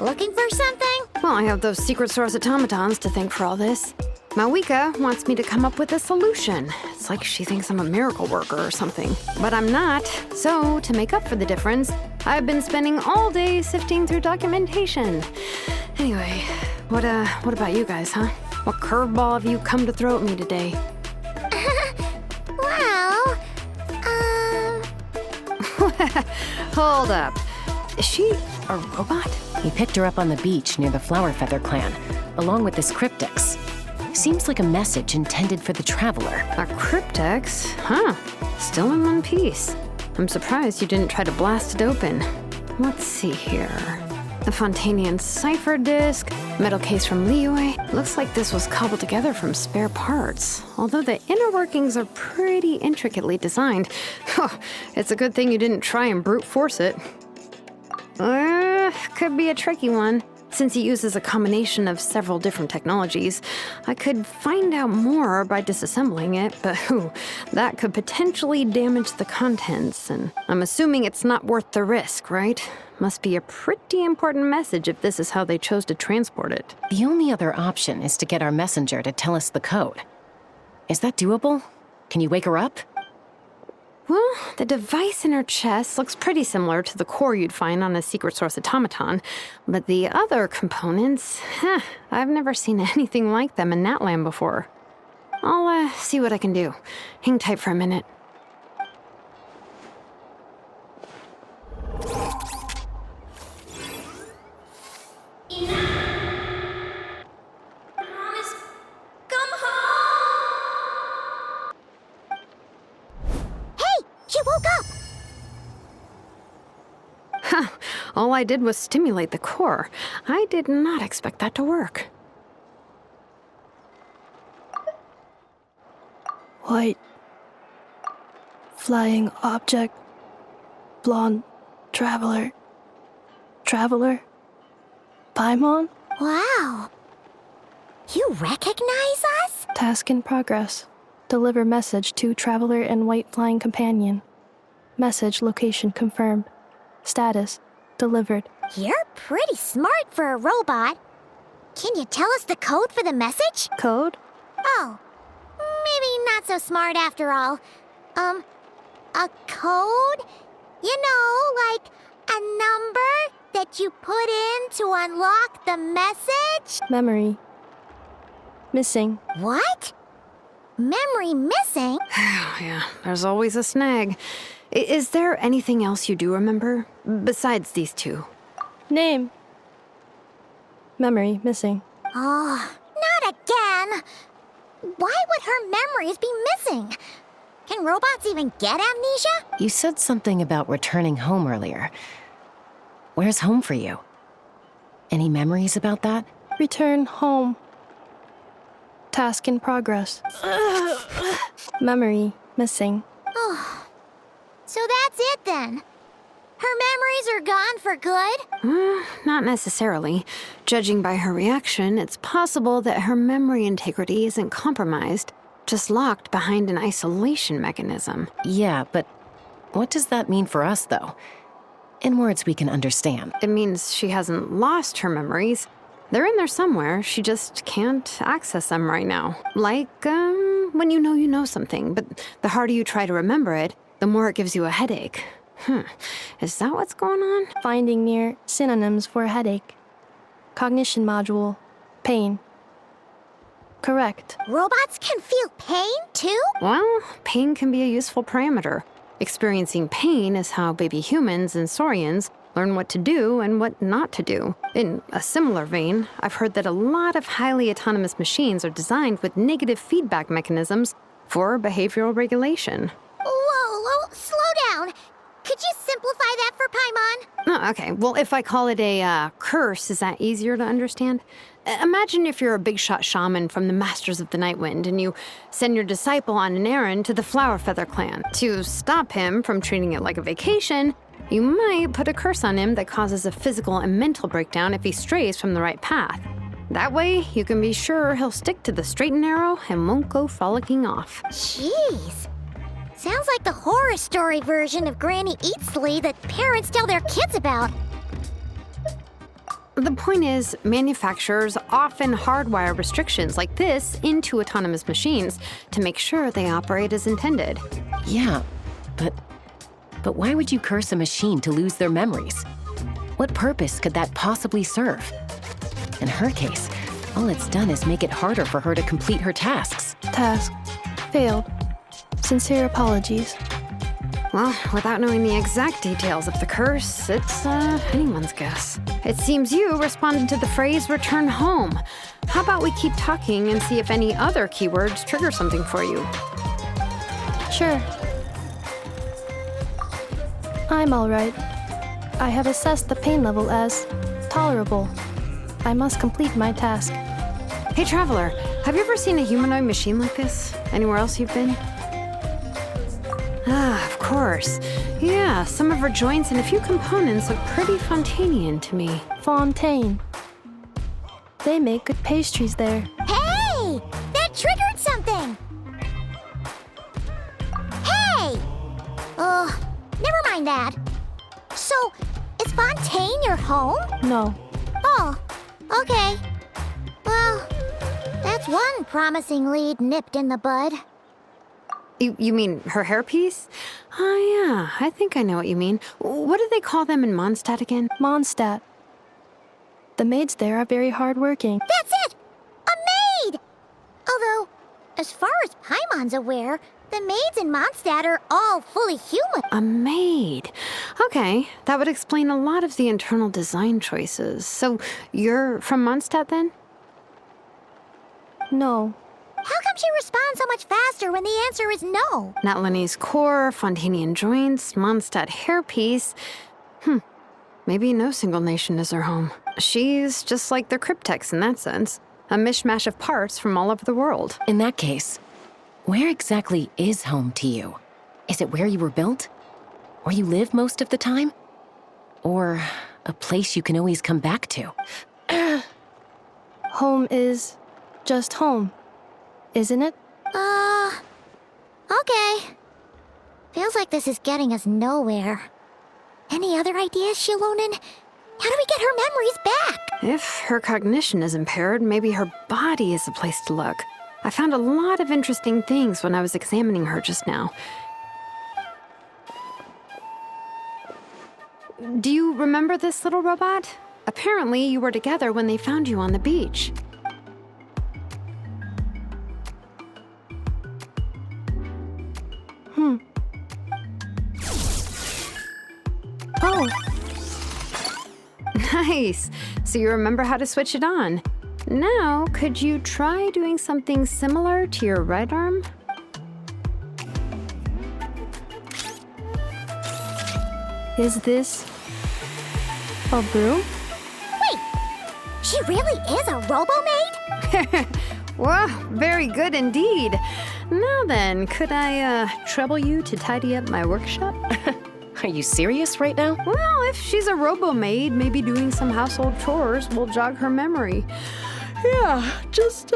Looking for something? Well, I have those secret source automatons to thank for all this. Malwika wants me to come up with a solution. It's like she thinks I'm a miracle worker or something. But I'm not. So, to make up for the difference, I've been spending all day sifting through documentation. Anyway, what about you guys, huh? What curveball have you come to throw at me today? Well, Hold up. Is she a robot? He picked her up on the beach near the Flower Feather clan, along with this cryptix. Seems like a message intended for the traveler. A cryptex? Huh. Still in one piece. I'm surprised you didn't try to blast it open. Let's see here. The Fontanian cipher disk, metal case from Liyue. Looks like this was cobbled together from spare parts. Although the inner workings are pretty intricately designed. It's a good thing you didn't try and brute force it. Could be a tricky one. Since it uses a combination of several different technologies, I could find out more by disassembling it, but that could potentially damage the contents, and I'm assuming it's not worth the risk, right? Must be a pretty important message if this is how they chose to transport it. The only other option is to get our messenger to tell us the code. Is that doable? Can you wake her up? Well, the device in her chest looks pretty similar to the core you'd find on a secret source automaton, but the other components, I've never seen anything like them in Natland before. I'll see what I can do. Hang tight for a minute. she woke up! All I did was stimulate the core. I did not expect that to work. White. Flying object. Blonde. Traveler. Traveler? Paimon? Wow. You recognize us? Task in progress. Deliver message to Traveler and White Flying Companion. Message location confirmed. Status delivered. You're pretty smart for a robot. Can you tell us the code for the message? Code? Oh, maybe not so smart after all. A code? You know, like a number that you put in to unlock the message? Memory. Missing. What? Memory missing? Yeah, there's always a snag. Is there anything else you do remember, besides these two? Name. Memory missing. Oh, not again. Why would her memories be missing? Can robots even get amnesia? You said something about returning home earlier. Where's home for you? Any memories about that? Return home. Task in progress. Memory missing. Oh, so that's it then. Her memories are gone for good? Not necessarily. Judging by her reaction, it's possible that her memory integrity isn't compromised, just locked behind an isolation mechanism. Yeah, but what does that mean for us, though? In words we can understand. It means she hasn't lost her memories. They're in there somewhere, she just can't access them right now. Like, when you know something, but the harder you try to remember it, the more it gives you a headache. Is that what's going on? Finding near synonyms for headache. Cognition module. Pain. Correct. Robots can feel pain, too? Well, pain can be a useful parameter. Experiencing pain is how baby humans and saurians learn what to do and what not to do. In a similar vein, I've heard that a lot of highly autonomous machines are designed with negative feedback mechanisms for behavioral regulation. Whoa, slow down. Could you simplify that for Paimon? Oh, okay. Well, if I call it a curse, is that easier to understand? Imagine if you're a big shot shaman from the Masters of the Nightwind and you send your disciple on an errand to the Flower Feather clan. To stop him from treating it like a vacation, you might put a curse on him that causes a physical and mental breakdown if he strays from the right path. That way, you can be sure he'll stick to the straight and narrow and won't go frolicking off. Jeez. Sounds like the horror story version of Granny Eatsley that parents tell their kids about. The point is, manufacturers often hardwire restrictions like this into autonomous machines to make sure they operate as intended. Yeah, but why would you curse a machine to lose their memories? What purpose could that possibly serve? In her case, all it's done is make it harder for her to complete her tasks. Task. Failed. Sincere apologies. Well, without knowing the exact details of the curse, it's anyone's guess. It seems you responded to the phrase return home. How about we keep talking and see if any other keywords trigger something for you? Sure. I'm all right. I have assessed the pain level as tolerable. I must complete my task. Hey, Traveler, have you ever seen a humanoid machine like this? Anywhere else you've been? Ah, of course. Yeah, some of her joints and a few components look pretty Fontanian to me. Fontaine. They make good pastries there. Hey! That triggered something! Hey! Never mind that. So, is Fontaine your home? No. Oh, okay. Well, that's one promising lead nipped in the bud. You mean her hairpiece? Oh, yeah, I think I know what you mean. What do they call them in Mondstadt again? Mondstadt. The maids there are very hardworking. That's it! A maid! Although, as far as Paimon's aware, the maids in Mondstadt are all fully human. A maid. Okay, that would explain a lot of the internal design choices. So, you're from Mondstadt then? No. How come she responds so much faster when the answer is no? Natlanese core, Fontanian joints, Mondstadt hairpiece. Maybe no single nation is her home. She's just like the Cryptex in that sense. A mishmash of parts from all over the world. In that case, where exactly is home to you? Is it where you were built? Where you live most of the time? Or a place you can always come back to? Home is just home, isn't it? Okay. Feels like this is getting us nowhere. Any other ideas, Shilonen? How do we get her memories back? If her cognition is impaired, maybe her body is the place to look. I found a lot of interesting things when I was examining her just now. Do you remember this little robot? Apparently, you were together when they found you on the beach. Oh, Nice. So you remember how to switch it on. Now, could you try doing something similar to your right arm? is this a broom? Wait, she really is a robo-maid? Wow, very good indeed. Now then, could I trouble you to tidy up my workshop? Are you serious right now? Well, if she's a robo-maid, maybe doing some household chores will jog her memory. Yeah, just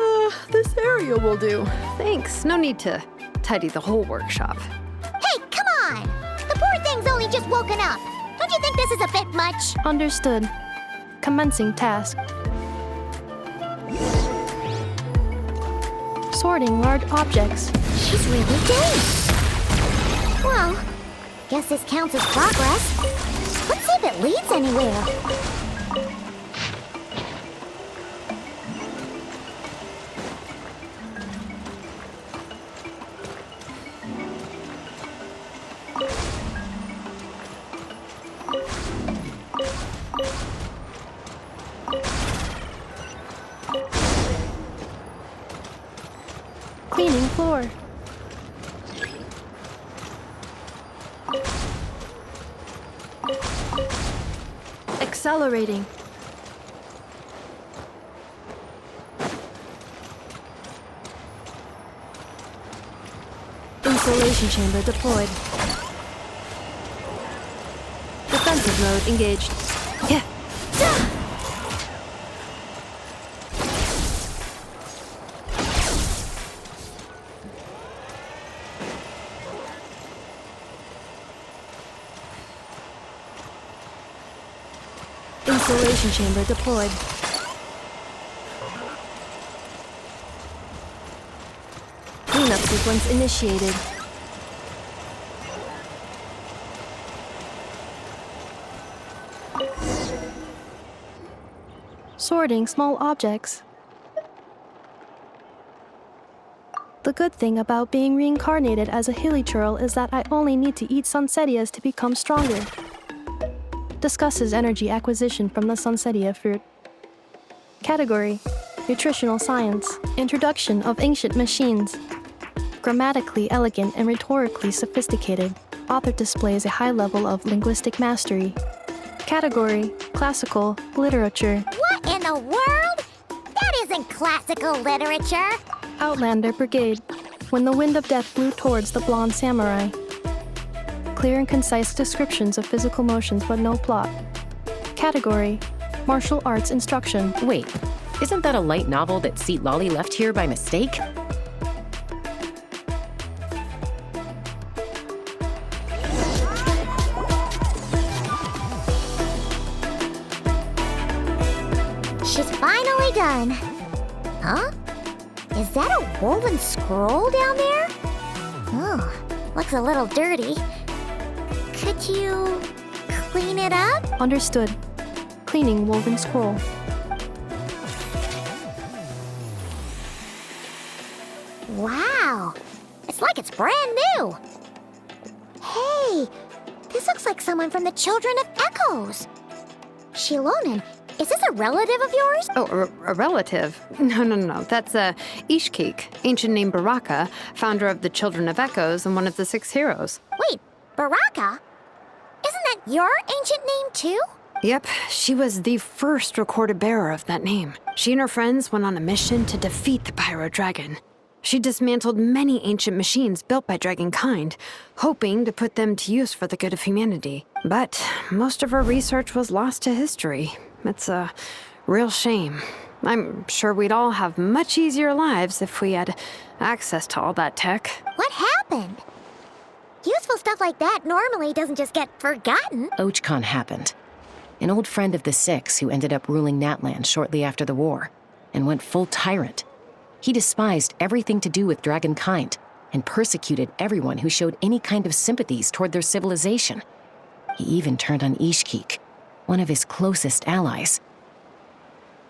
this area will do. Thanks, no need to tidy the whole workshop. Hey, come on! The poor thing's only just woken up. Don't you think this is a bit much? Understood. Commencing task. Sorting large objects. She's really doing. Well, guess this counts as progress. Let's see if it leads anywhere. Cleaning floor. Accelerating. Insulation chamber deployed. Defensive mode engaged. Yeah. Isolation chamber deployed. Cleanup sequence initiated. Sorting small objects. The good thing about being reincarnated as a hilichurl is that I only need to eat sunsetias to become stronger. Discusses energy acquisition from the sunsetia fruit. Category: Nutritional Science. Introduction of ancient machines. Grammatically elegant and rhetorically sophisticated, author displays a high level of linguistic mastery. Category: Classical Literature. What in the world? That isn't classical literature. Outlander Brigade. When the wind of death blew towards the blonde samurai. Clear and concise descriptions of physical motions but no plot. Category: Martial Arts Instruction. Wait, isn't that a light novel that Seat Lolly left here by mistake? She's finally done. Huh? Is that a woven scroll down there? Oh, looks a little dirty. Could you clean it up? Understood. Cleaning woven scroll. Wow, it's like it's brand new. Hey, this looks like someone from the Children of Echoes. Shilonen, is this a relative of yours? Oh, a relative? No. That's Ishkik, ancient name Baraka, founder of the Children of Echoes and one of the 6 heroes. Wait, Baraka? Isn't that your ancient name too? Yep, she was the first recorded bearer of that name. She and her friends went on a mission to defeat the Pyro Dragon. She dismantled many ancient machines built by Dragonkind, hoping to put them to use for the good of humanity. But most of her research was lost to history. It's a real shame. I'm sure we'd all have much easier lives if we had access to all that tech. What happened? Useful stuff like that normally doesn't just get forgotten. Ochkon happened. An old friend of the 6 who ended up ruling Natlan shortly after the war, and went full tyrant. He despised everything to do with Dragonkind, and persecuted everyone who showed any kind of sympathies toward their civilization. He even turned on Ishkik, one of his closest allies.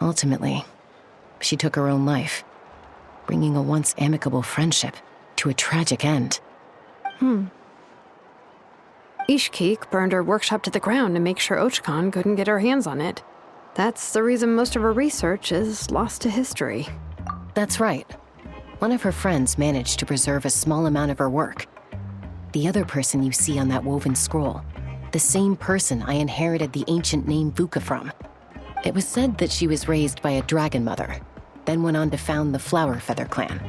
Ultimately, she took her own life, bringing a once amicable friendship to a tragic end. Ishkik burned her workshop to the ground to make sure Ochkon couldn't get her hands on it. That's the reason most of her research is lost to history. That's right. One of her friends managed to preserve a small amount of her work. The other person you see on that woven scroll, the same person I inherited the ancient name Vuka from. It was said that she was raised by a dragon mother, then went on to found the Flower Feather clan.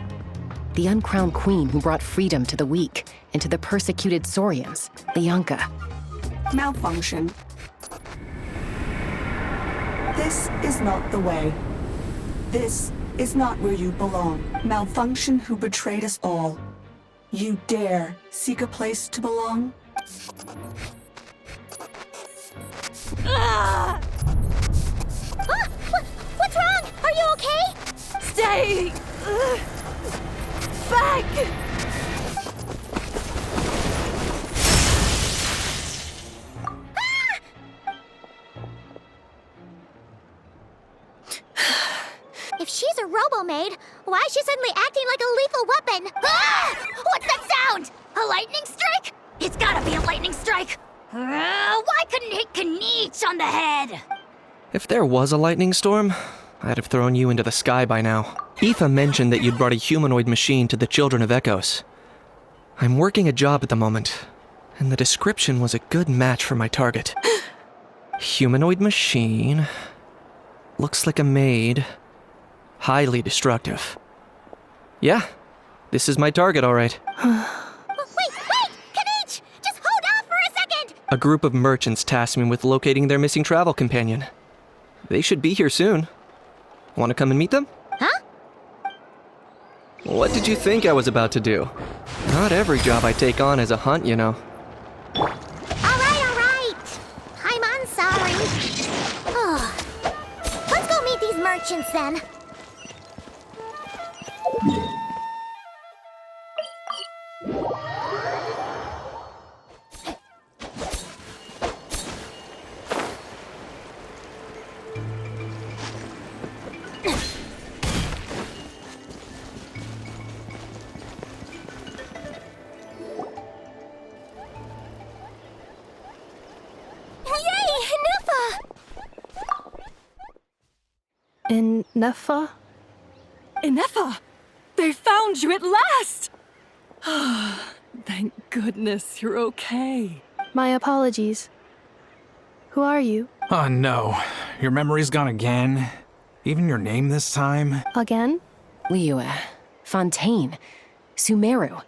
The uncrowned queen who brought freedom to the weak and to the persecuted Saurians, the Yonka. Malfunction. This is not the way. This is not where you belong. Malfunction who betrayed us all. You dare seek a place to belong? What's wrong? Are you okay? Stay back! If she's a robo-maid, why is she suddenly acting like a lethal weapon? Ah! What's that sound? A lightning strike? It's gotta be a lightning strike. Why couldn't it hit Kanich on the head? If there was a lightning storm, I'd have thrown you into the sky by now. Aoife mentioned that you'd brought a humanoid machine to the Children of Echoes. I'm working a job at the moment, and the description was a good match for my target. Humanoid machine. Looks like a maid. Highly destructive. Yeah, this is my target, all right. Wait! Kanich! Just hold off for a second! A group of merchants tasked me with locating their missing travel companion. They should be here soon. Want to come and meet them? Huh? What did you think I was about to do? Not every job I take on is a hunt, you know. All right. I'm sorry. merchants then. Yay! Nufa! In Nefa? Inefa! They found you at last! Thank goodness you're okay. My apologies. Who are you? Oh no, your memory's gone again? Even your name this time? Again? Liyue, Fontaine, Sumeru.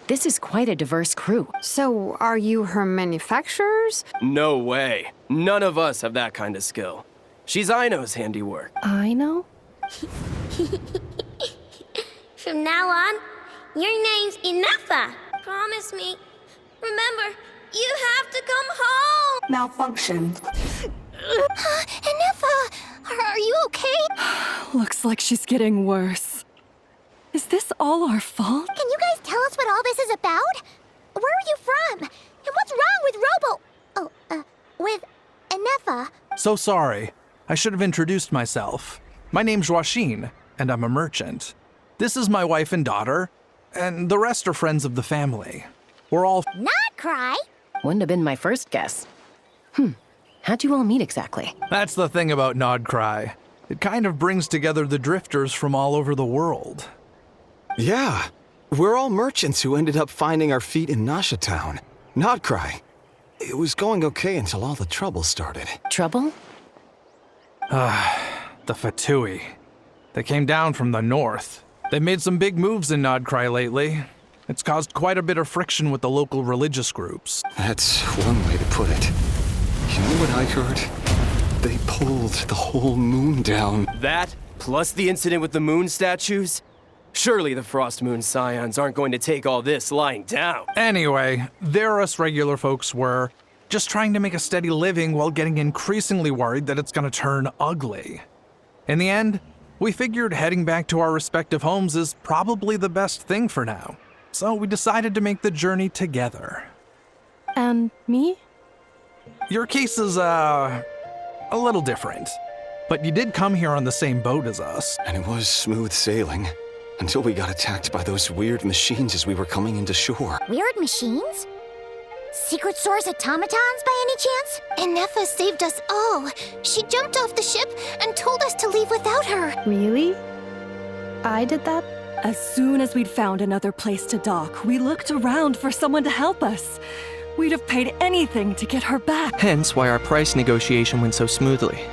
This is quite a diverse crew. So, are you her manufacturers? No way. None of us have that kind of skill. She's Aino's handiwork. I know? From now on, your name's Inefa. Promise me. Remember, you have to come home. Malfunction. Inefa, are you okay? Looks like she's getting worse. Is this all our fault? Can you guys tell us what all this is about? Where are you from? And what's wrong with with Inefa? So sorry. I should have introduced myself. My name's Joachine, and I'm a merchant. This is my wife and daughter, and the rest are friends of the family. We're all... Not cry. Wouldn't have been my first guess. How'd you all meet exactly? That's the thing about Nodcry. It kind of brings together the drifters from all over the world. Yeah, we're all merchants who ended up finding our feet in Nasha Town. Nodcry. It was going okay until all the trouble started. Trouble? The Fatui. They came down from the north. They've made some big moves in Nodcry lately. It's caused quite a bit of friction with the local religious groups. That's one way to put it. You know what I heard? They pulled the whole moon down. That, plus the incident with the moon statues? Surely the Frost Moon Scions aren't going to take all this lying down. Anyway, there us regular folks were just trying to make a steady living while getting increasingly worried that it's gonna turn ugly. In the end, we figured heading back to our respective homes is probably the best thing for now. So we decided to make the journey together. And me? Your case is, a little different. But you did come here on the same boat as us. And it was smooth sailing. Until we got attacked by those weird machines as we were coming into shore. Weird machines? Secret Source automatons by any chance? Inefa saved us all. She jumped off the ship and told us to leave without her. Really? I did that? As soon as we'd found another place to dock, we looked around for someone to help us. We'd have paid anything to get her back. Hence why our price negotiation went so smoothly.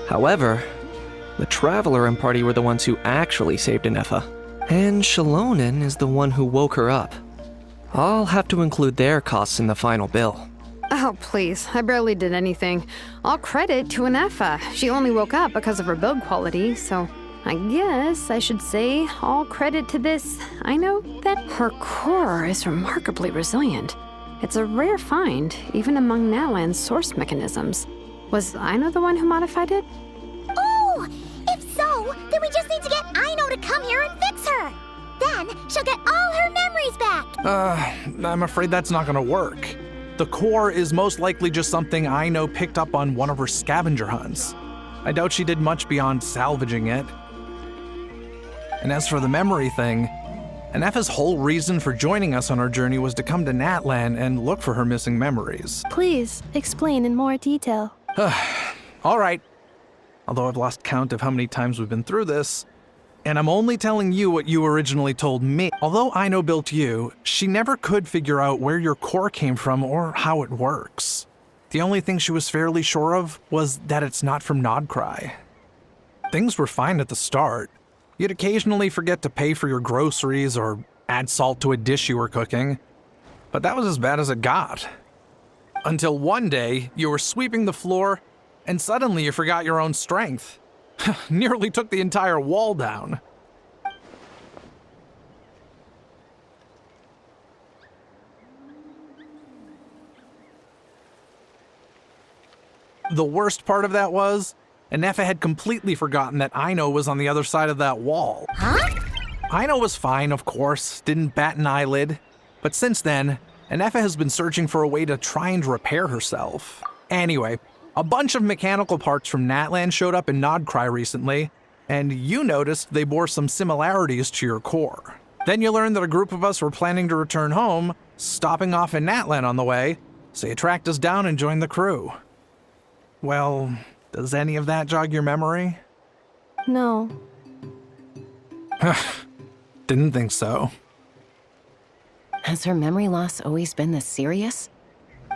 However, the Traveler and party were the ones who actually saved Inefa. And Shalonen is the one who woke her up. I'll have to include their costs in the final bill. Oh, please. I barely did anything. All credit to Inefa. She only woke up because of her build quality, so I guess I should say all credit to this. I know that her core is remarkably resilient. It's a rare find, even among Nalan's source mechanisms. Was Aino the one who modified it? Oh! If so, then we just need to get Aino to come here and fix her. Then she'll get all her memories back. I'm afraid that's not gonna work. The core is most likely just something Aino picked up on one of her scavenger hunts. I doubt she did much beyond salvaging it. And as for the memory thing, Inefa's whole reason for joining us on our journey was to come to Natlan and look for her missing memories. Please, explain in more detail. All right. Although I've lost count of how many times we've been through this, and I'm only telling you what you originally told me. Although Aino built you, she never could figure out where your core came from or how it works. The only thing she was fairly sure of was that it's not from Nodcry. Things were fine at the start. You'd occasionally forget to pay for your groceries or add salt to a dish you were cooking, but that was as bad as it got. Until one day, you were sweeping the floor, and suddenly you forgot your own strength. Nearly took the entire wall down. The worst part of that was, and Neffa had completely forgotten that Aino was on the other side of that wall. Huh? Aino was fine, of course, didn't bat an eyelid. But since then, Neffa has been searching for a way to try and repair herself. Anyway, a bunch of mechanical parts from Natlan showed up in Nodcry recently, and you noticed they bore some similarities to your core. Then you learned that a group of us were planning to return home, stopping off in Natlan on the way, so you tracked us down and joined the crew. Well, does any of that jog your memory? No. Didn't think so. Has her memory loss always been this serious?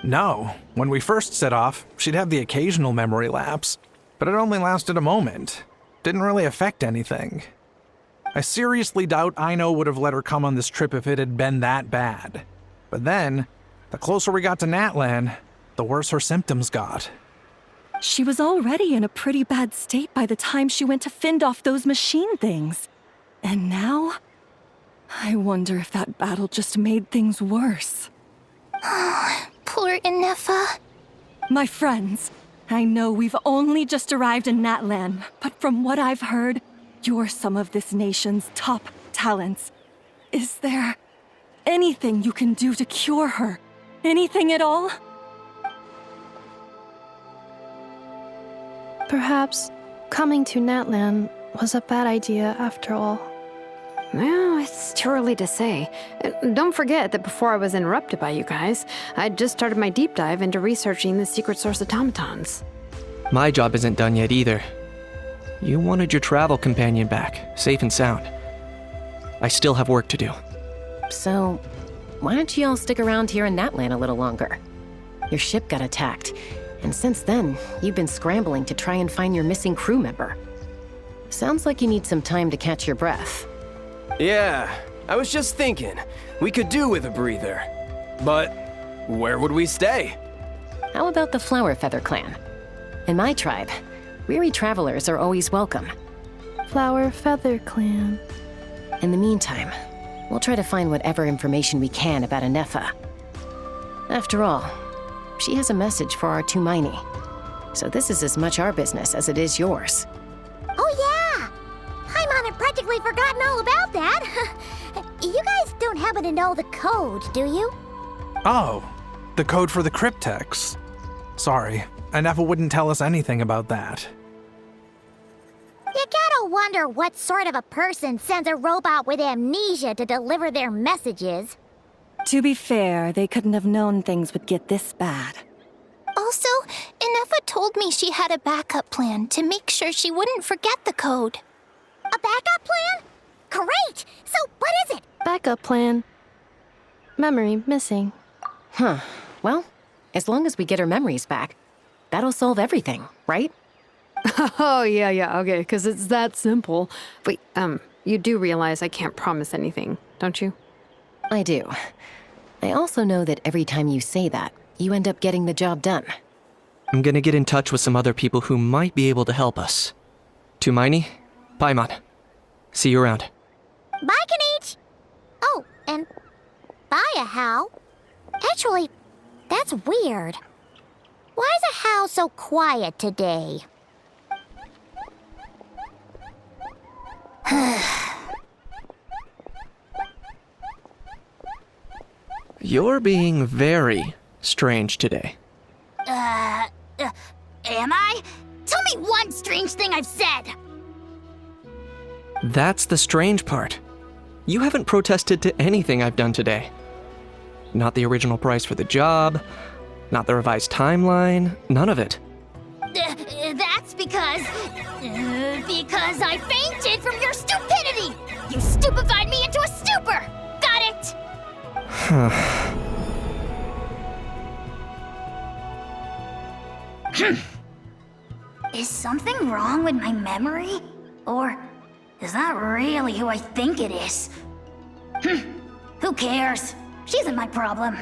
No. When we first set off, she'd have the occasional memory lapse, but it only lasted a moment. Didn't really affect anything. I seriously doubt Aino would have let her come on this trip if it had been that bad. But then, the closer we got to Natlan, the worse her symptoms got. She was already in a pretty bad state by the time she went to fend off those machine things. And now? I wonder if that battle just made things worse. Poor Inefa. My friends, I know we've only just arrived in Natlan, but from what I've heard, you're some of this nation's top talents. Is there anything you can do to cure her? Anything at all? Perhaps coming to Natlan was a bad idea after all. Well, it's too early to say. Don't forget that before I was interrupted by you guys, I'd just started my deep dive into researching the secret source automatons. My job isn't done yet either. You wanted your travel companion back, safe and sound. I still have work to do. So, why don't you all stick around here in Natlan a little longer? Your ship got attacked, and since then, you've been scrambling to try and find your missing crew member. Sounds like you need some time to catch your breath. Yeah, I was just thinking, we could do with a breather. But where would we stay? How about the Flower Feather clan? In my tribe, weary travelers are always welcome. Flower Feather Clan. In the meantime, we'll try to find whatever information we can about Inefa. After all, she has a message for our Tumaini. So this is as much our business as it is yours. Oh yeah! Paimon had practically forgotten all about that. You guys don't happen to know the code, do you? Oh, the code for the cryptex. Sorry, Inefa wouldn't tell us anything about that. You gotta wonder what sort of a person sends a robot with amnesia to deliver their messages. To be fair, they couldn't have known things would get this bad. Also, Inefa told me she had a backup plan to make sure she wouldn't forget the code. A backup plan? Great! So what is it? Backup plan. Memory missing. Huh. Well, as long as we get her memories back, that'll solve everything, right? Oh, yeah, okay, because it's that simple. Wait, you do realize I can't promise anything, don't you? I do. I also know that every time you say that, you end up getting the job done. I'm gonna get in touch with some other people who might be able to help us. Tumaini, Paimon. See you around. Bye, Kanich! Oh, and bye, Hao. Actually, that's weird. Why is a Hao so quiet today? You're being very strange today. Am I? Tell me one strange thing I've said! That's the strange part. You haven't protested to anything I've done today. Not the original price for the job, not the revised timeline, none of it. That's because I fainted from your stupidity! You stupefied me into a stupor! Got it? Is something wrong with my memory? Or is that really who I think it is? Who cares? She isn't my problem.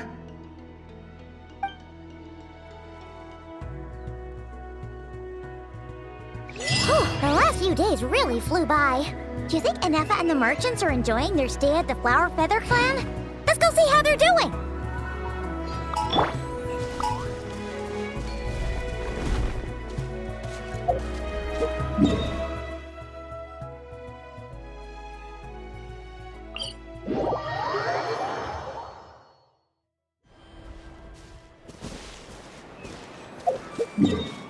The last few days really flew by. Do you think Inefa and the merchants are enjoying their stay at the Flower Feather clan? Let's go see how they're doing! Yeah.